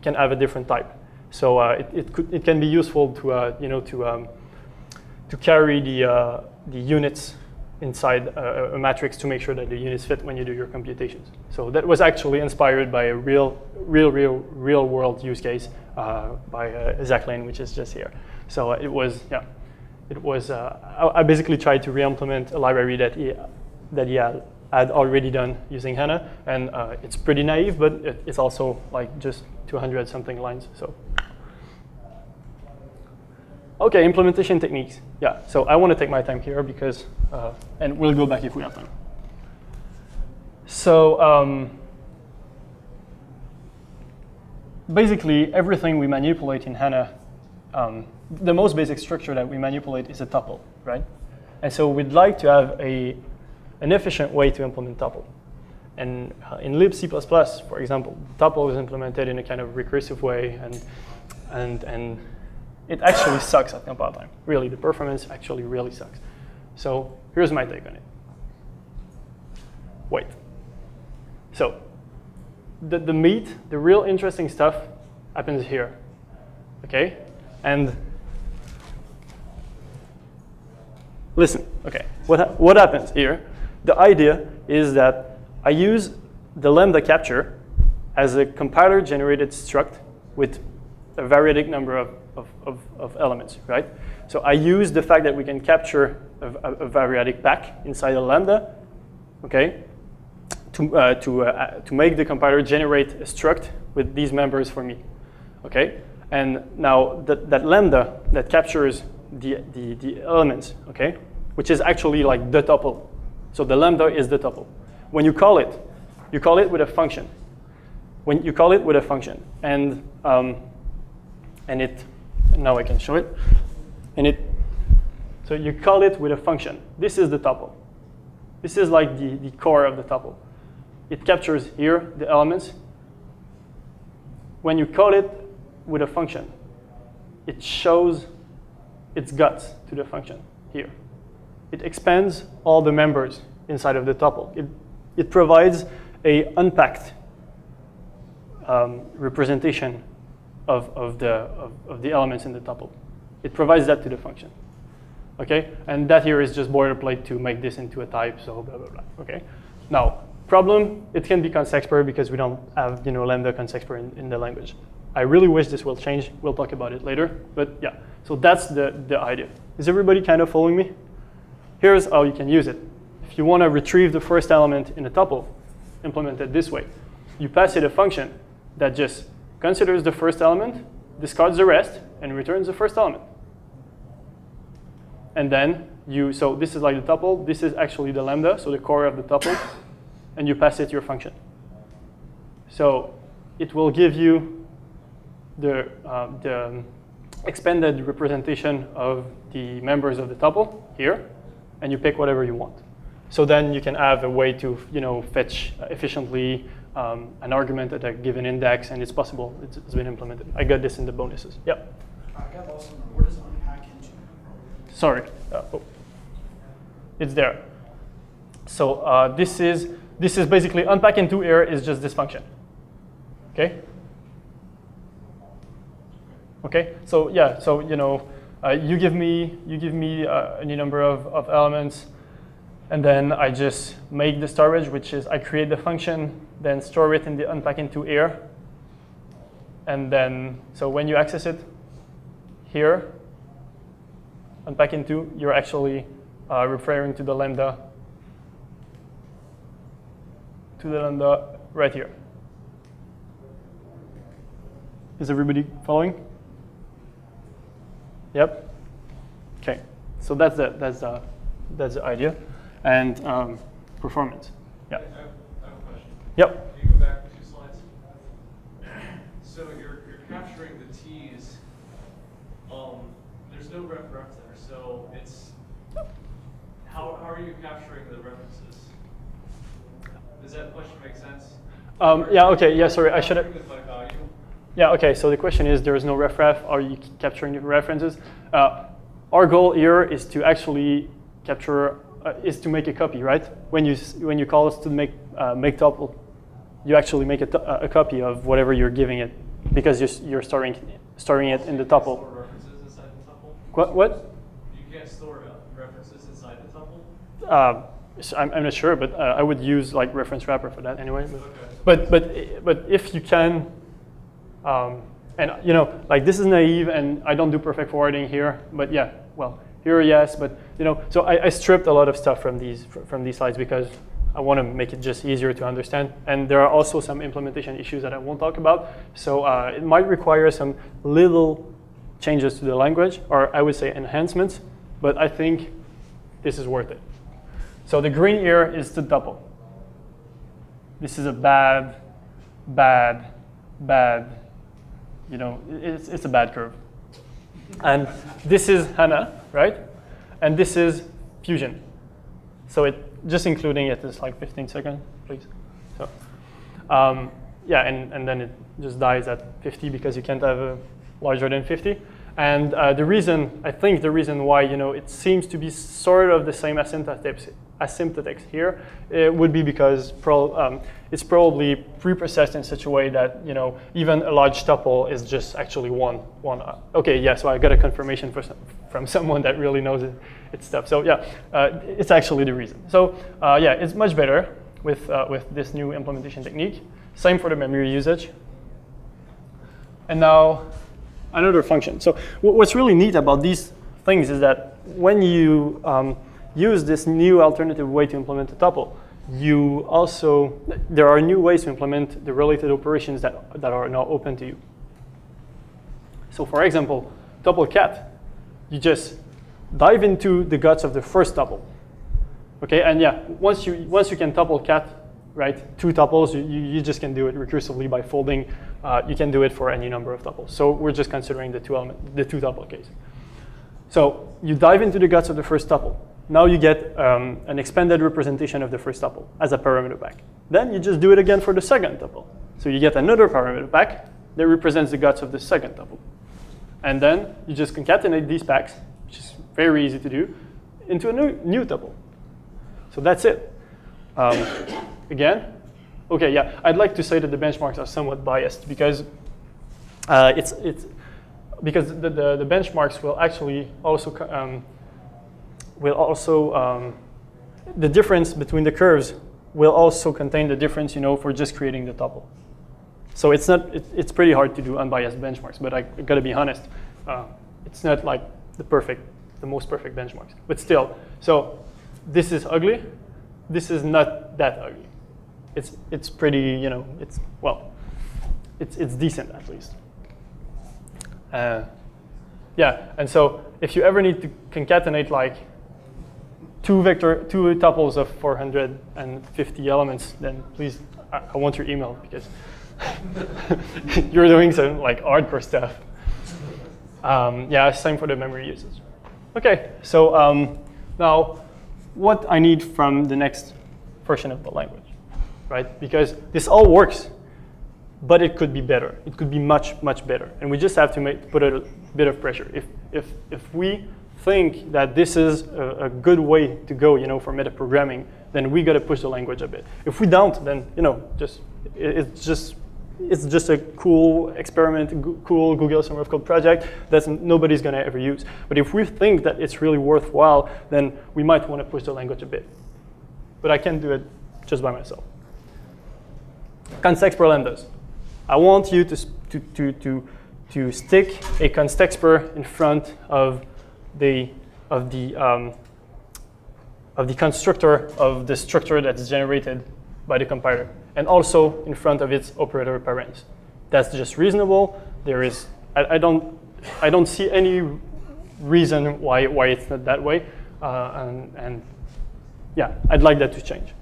[SPEAKER 1] can have a different type. So it can be useful to to carry the units inside a matrix to make sure that the units fit when you do your computations. So that was actually inspired by a real world use case by Zach Lane, which is just here. So it was, yeah. It was, I basically tried to re-implement a library that he had already done using HANA, and it's pretty naive, but it's also like just 200 something lines. So, okay, implementation techniques. Yeah, so I want to take my time here because, and we'll go back if we have time. So basically, everything we manipulate in HANA. The most basic structure that we manipulate is a tuple, right? And so we'd like to have an efficient way to implement tuple. And in libc++, for example, tuple is implemented in a kind of recursive way, and it actually sucks at compile time. Really, the performance actually really sucks. So here's my take on it. Wait. So the meat, the real interesting stuff happens here, okay? And listen, okay, what happens here? The idea is that I use the lambda capture as a compiler-generated struct with a variadic number of elements, right? So I use the fact that we can capture a variadic pack inside a lambda, okay, to make the compiler generate a struct with these members for me, okay? And now that lambda that captures the elements, okay, which is actually like the tuple. So the lambda is the tuple. When you call it with a function. When you call it with a function, and it, now I can show it, so you call it with a function. This is the tuple. This is like the core of the tuple. It captures here the elements. When you call it with a function, it shows its guts to the function here. It expands all the members inside of the tuple. It provides a unpacked representation of the elements in the tuple. It provides that to the function. Okay, and that here is just boilerplate to make this into a type, so blah, blah, blah, okay? Now, problem, it can be Constexpr because we don't have, lambda Constexpr in the language. I really wish this will change. We'll talk about it later, but yeah. So that's the idea. Is everybody kind of following me? Here's how you can use it. If you want to retrieve the first element in a tuple, implement it this way. You pass it a function that just considers the first element, discards the rest, and returns the first element. And then so this is like the tuple. This is actually the lambda, so the core of the tuple. And you pass it your function. So it will give you the expanded representation of the members of the tuple here, and you pick whatever you want. So then you can have a way to fetch efficiently an argument at a given index, and it's possible. It's been implemented. I got this in the bonuses. Yeah.
[SPEAKER 6] I got lost on where does unpack into?
[SPEAKER 1] Sorry. It's there. So this is basically unpack into here is just this function. Okay. Okay. So yeah. So you give me any number of elements, and then I just make the storage, which is I create the function, then store it in the unpack into here, and then so when you access it here, unpack into, you're actually referring to the lambda right here. Is everybody following? Yep. Okay. So that's the idea, and performance. Yeah.
[SPEAKER 2] I have a question.
[SPEAKER 1] Yep.
[SPEAKER 2] Can you go back 2 slides? So you're capturing the T's. There's no ref there, so it's how are you capturing the references? Does that question make sense?
[SPEAKER 1] Yeah. Okay. Yeah. Sorry. I should have.
[SPEAKER 2] Capturing them by value?
[SPEAKER 1] Yeah, okay, so the question is, there is no ref. Are you capturing the references? Our goal here is to actually capture, is to make a copy, right? When you call us to make tuple, you actually make a copy of whatever you're giving it, because you're storing it in the tuple.
[SPEAKER 2] Store references inside the tuple?
[SPEAKER 1] What?
[SPEAKER 2] You can't store references inside the tuple?
[SPEAKER 1] So I'm not sure, but I would use like reference wrapper for that anyway.
[SPEAKER 2] Okay.
[SPEAKER 1] But if you can, and like this is naive, and I don't do perfect forwarding here, but yeah, well, here yes, but so I stripped a lot of stuff from these slides because I want to make it just easier to understand, and there are also some implementation issues that I won't talk about, so it might require some little changes to the language, or I would say enhancements, but I think this is worth it. So the green here is the tuple. This is a bad, it's a bad curve. And this is HANA, right? And this is Fusion. So it just including it is like 15 seconds, please. So yeah, and then it just dies at 50 because you can't have a larger than 50. And I think the reason why it seems to be sort of the same asymptotics here, it would be because it's probably preprocessed in such a way that even a large tuple is just actually one. Okay, yeah. So I got a confirmation from someone that really knows its stuff. So yeah, it's actually the reason. So yeah, it's much better with this new implementation technique. Same for the memory usage. And now another function. So what's really neat about these things is that when you use this new alternative way to implement a tuple, there are new ways to implement the related operations that are now open to you. So for example, tuple cat, you just dive into the guts of the first tuple. Okay, and yeah, once you can tuple cat, right, 2 tuples, you just can do it recursively by folding. You can do it for any number of tuples. So we're just considering the 2 tuple case. So you dive into the guts of the first tuple. Now you get an expanded representation of the first tuple as a parameter pack. Then you just do it again for the second tuple. So you get another parameter pack that represents the guts of the second tuple. And then you just concatenate these packs, which is very easy to do, into a new tuple. So that's it. Again, okay, yeah, I'd like to say that the benchmarks are somewhat biased because because the benchmarks will actually also the difference between the curves will also contain the difference, for just creating the tuple. So it's pretty hard to do unbiased benchmarks, but I gotta be honest, it's not like the most perfect benchmarks, but still. So this is ugly. This is not that ugly. It's pretty, it's decent at least. Yeah, and so if you ever need to concatenate like two tuples of 450 elements, then please, I want your email because you're doing some like hardcore stuff. Yeah, same for the memory usage. Okay, so now what I need from the next version of the language, right? Because this all works, but it could be better. It could be much, much better. And we just have to put a bit of pressure. If we think that this is a good way to go, for metaprogramming, then we got to push the language a bit. If we don't, then it's just a cool experiment, cool Google Summer of Code project that nobody's going to ever use. But if we think that it's really worthwhile, then we might want to push the language a bit. But I can't do it just by myself. Constexpr lambdas. I want you to stick a Constexpr in front of the constructor of the structure that's generated by the compiler, and also in front of its operator parents. That's just reasonable. I don't see any reason why it's not that way, and yeah, I'd like that to change.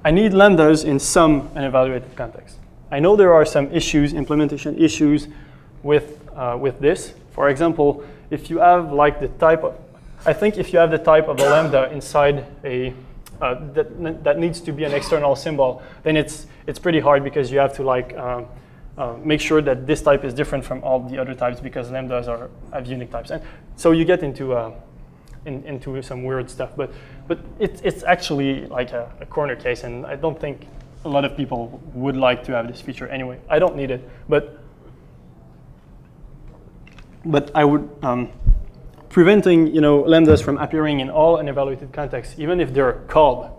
[SPEAKER 1] I need lambdas in some unevaluated context. I know there are some issues, implementation issues with this. For example, if you have like the type of, I think if you have the type of a lambda inside a that needs to be an external symbol, then it's pretty hard because you have to like make sure that this type is different from all the other types because lambdas have unique types, and so you get into some weird stuff. But it's actually like a corner case, and I don't think a lot of people would like to have this feature anyway. I don't need it, but I would. Preventing lambdas from appearing in all unevaluated contexts, even if they're called.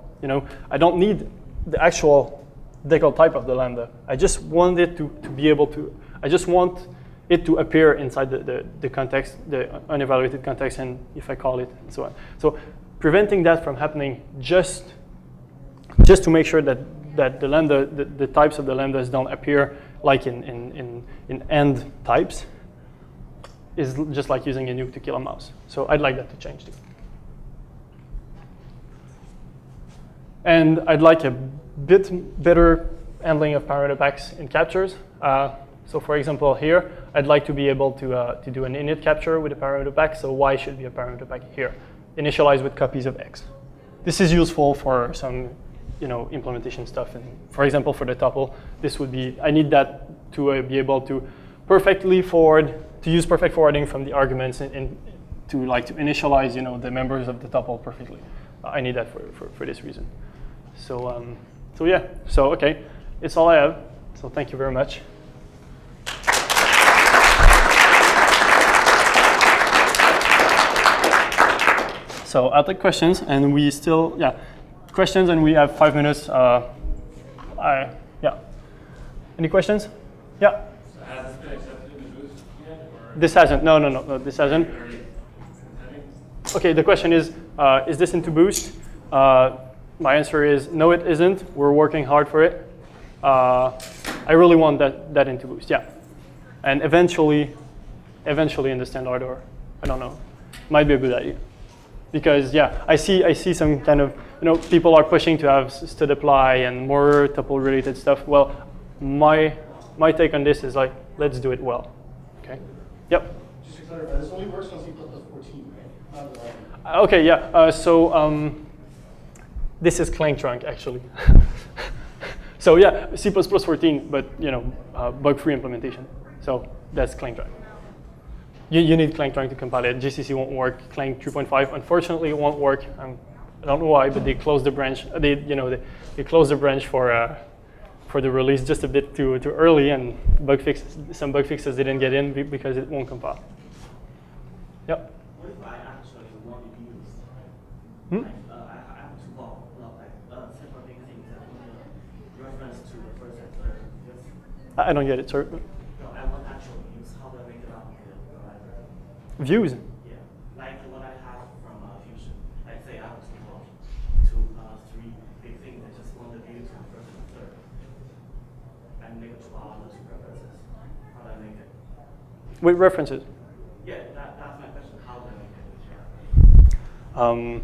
[SPEAKER 1] I don't need the actual decal type of the lambda. I just want it to be able to. I just want it to appear inside the context, the unevaluated context, and if I call it, and so on. So preventing that from happening just to make sure that the lambda, the types of the lambdas don't appear like in end types, is just like using a nuke to kill a mouse. So I'd like that to change too. And I'd like a bit better handling of parameter packs in captures. So for example, here, I'd like to be able to do an init capture with a parameter pack. So y should be a parameter pack here. Initialize with copies of x. This is useful for some implementation stuff. And for example, for the tuple, this would be, I need that to be able to perfectly forward, to use perfect forwarding from the arguments and to initialize the members of the tuple perfectly. I need that for this reason. So yeah. So okay, it's all I have. So thank you very much. So I'll take questions, and we still questions, and we have 5 minutes. Yeah. Any questions? Yeah.
[SPEAKER 2] So has this been accepted in the
[SPEAKER 1] This hasn't. No, this hasn't. Okay, the question is this into Boost? My answer is no, it isn't. We're working hard for it. I really want that into Boost, yeah. And eventually in the standard, or I don't know, might be a good idea. Because yeah, I see some kind of, people are pushing to have stud apply and more tuple related stuff. Well, my take on this is like, let's do it well. Okay. Yep.
[SPEAKER 3] Just to clarify, this only works on C++14, right? Not 11.
[SPEAKER 1] Okay, yeah. So this is Clang trunk actually. So yeah, C++14, but bug-free implementation. So that's Clang trunk. You need Clang trunk to compile it. GCC won't work. Clang 3.5, unfortunately, it won't work. I don't know why, but they closed the branch. They closed the branch for the release just a bit too early, and some bug fixes didn't get in because it won't compile. Yep.
[SPEAKER 7] What if I actually want to use? I have two balls, separate things that reference to the first and third.
[SPEAKER 1] I don't get it, sorry.
[SPEAKER 7] No, I want actually use. How do I make it up in the library?
[SPEAKER 1] Views.
[SPEAKER 7] Yeah, like what I have from Fusion. Like say I have two balls, three big things. I just want the view to the first and third. And make it to all the two references. How do I make it?
[SPEAKER 1] With references.
[SPEAKER 7] Yeah, that's my question. How do I make it?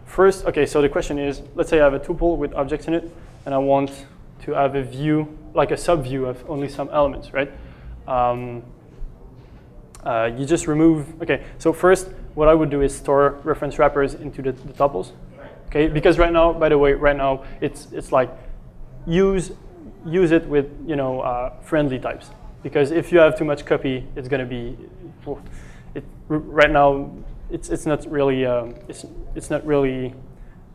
[SPEAKER 1] First, okay, so the question is, let's say I have a tuple with objects in it, and I want to have a view, like a sub-view of only some elements, right? You just remove, okay, so first, what I would do is store reference wrappers into the tuples, okay? Because right now, by the way, it's like, use it with, friendly types. Because if you have too much copy, it's gonna be, right now, it's not really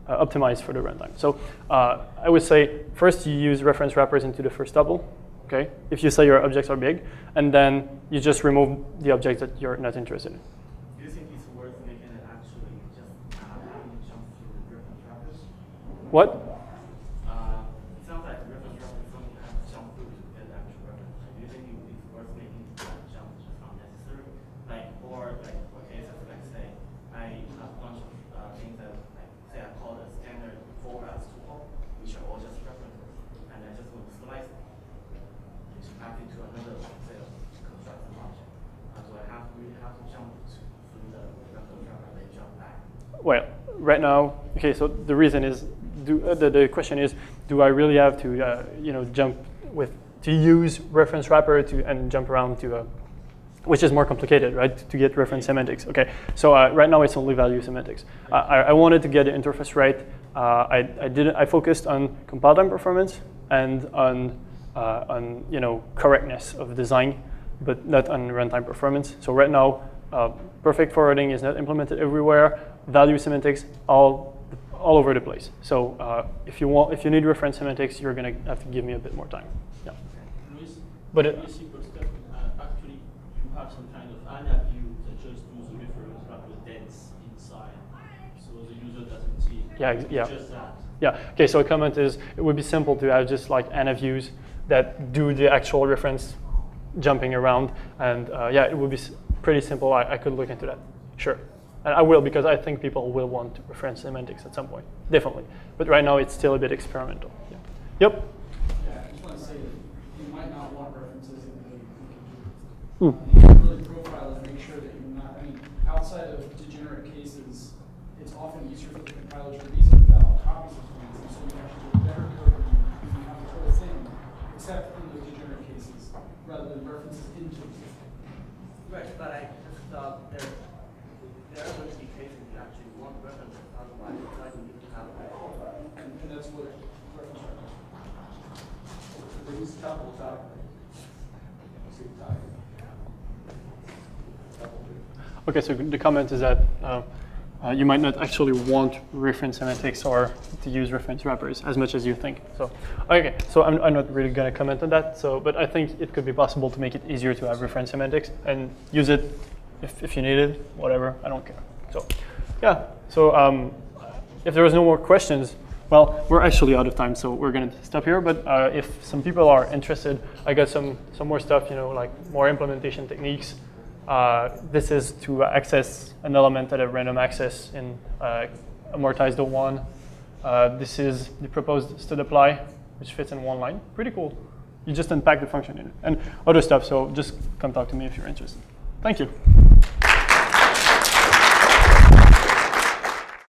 [SPEAKER 1] optimized for the runtime. So I would say first you use reference wrappers into the first tuple, okay? If you say your objects are big, and then you just remove the objects that you're not interested in.
[SPEAKER 7] Do you think it's worth making it actually just jump through the reference wrappers?
[SPEAKER 1] What?
[SPEAKER 7] It sounds like reference wrappers don't have to jump through to get the actual reference. Do you think it's worth making that jump just unnecessary? Or for cases like say, I have a bunch of things that, say I call the standard forecast tuple, which are all just references, and I just want to slice it, which back into another, say, constructed object. Do I really have to jump through the reference wrapper and then jump back?
[SPEAKER 1] Well, right now, okay, so the reason is, the question is, do I really have to, to use reference wrapper and jump around to which is more complicated, right, to get reference semantics. Okay, so right now it's only value semantics. I wanted to get the interface right. I focused on compile time performance and on correctness of design, but not on runtime performance. So right now, perfect forwarding is not implemented everywhere. Value semantics all over the place. So if you need reference semantics, you're gonna have to give me a bit more time. Yeah. But
[SPEAKER 8] actually, you have some kind of ANA view that just does a reference wrapper dense inside, so the user doesn't see it.
[SPEAKER 1] Yeah.
[SPEAKER 8] Just that.
[SPEAKER 1] Yeah. Okay. So a comment is it would be simple to have just like ANA views that do the actual reference jumping around, and yeah, it would be pretty simple. I could look into that. Sure. And I will, because I think people will want reference semantics at some point, definitely. But right now, it's still a bit experimental. Yeah. Yep.
[SPEAKER 6] Yeah, I just want to say that you might not want references in the
[SPEAKER 1] Hmm.
[SPEAKER 6] You can really profile and make sure that you're not, outside of degenerate cases, it's often easier for the compiler to reason about copies of things, and so you actually do better code and you have the whole thing, except in those degenerate cases, rather than references into the system.
[SPEAKER 7] Right, but I just thought there are going to be cases you actually want references, otherwise you need to have a
[SPEAKER 6] And that's what reference are.
[SPEAKER 9] These tuples out.
[SPEAKER 1] Okay, so the comment is that you might not actually want reference semantics or to use reference wrappers as much as you think. So, okay, so I'm not really going to comment on that. So, but I think it could be possible to make it easier to have reference semantics and use it if you need it, whatever. I don't care. So, yeah. So, if there was no more questions, well, we're actually out of time, so we're going to stop here. But if some people are interested, I got some more stuff, like more implementation techniques. This is to access an element at a random access in amortized O1. This is the proposed stud apply, which fits in one line. Pretty cool. You just unpack the function in it and other stuff. So just come talk to me if you're interested. Thank you.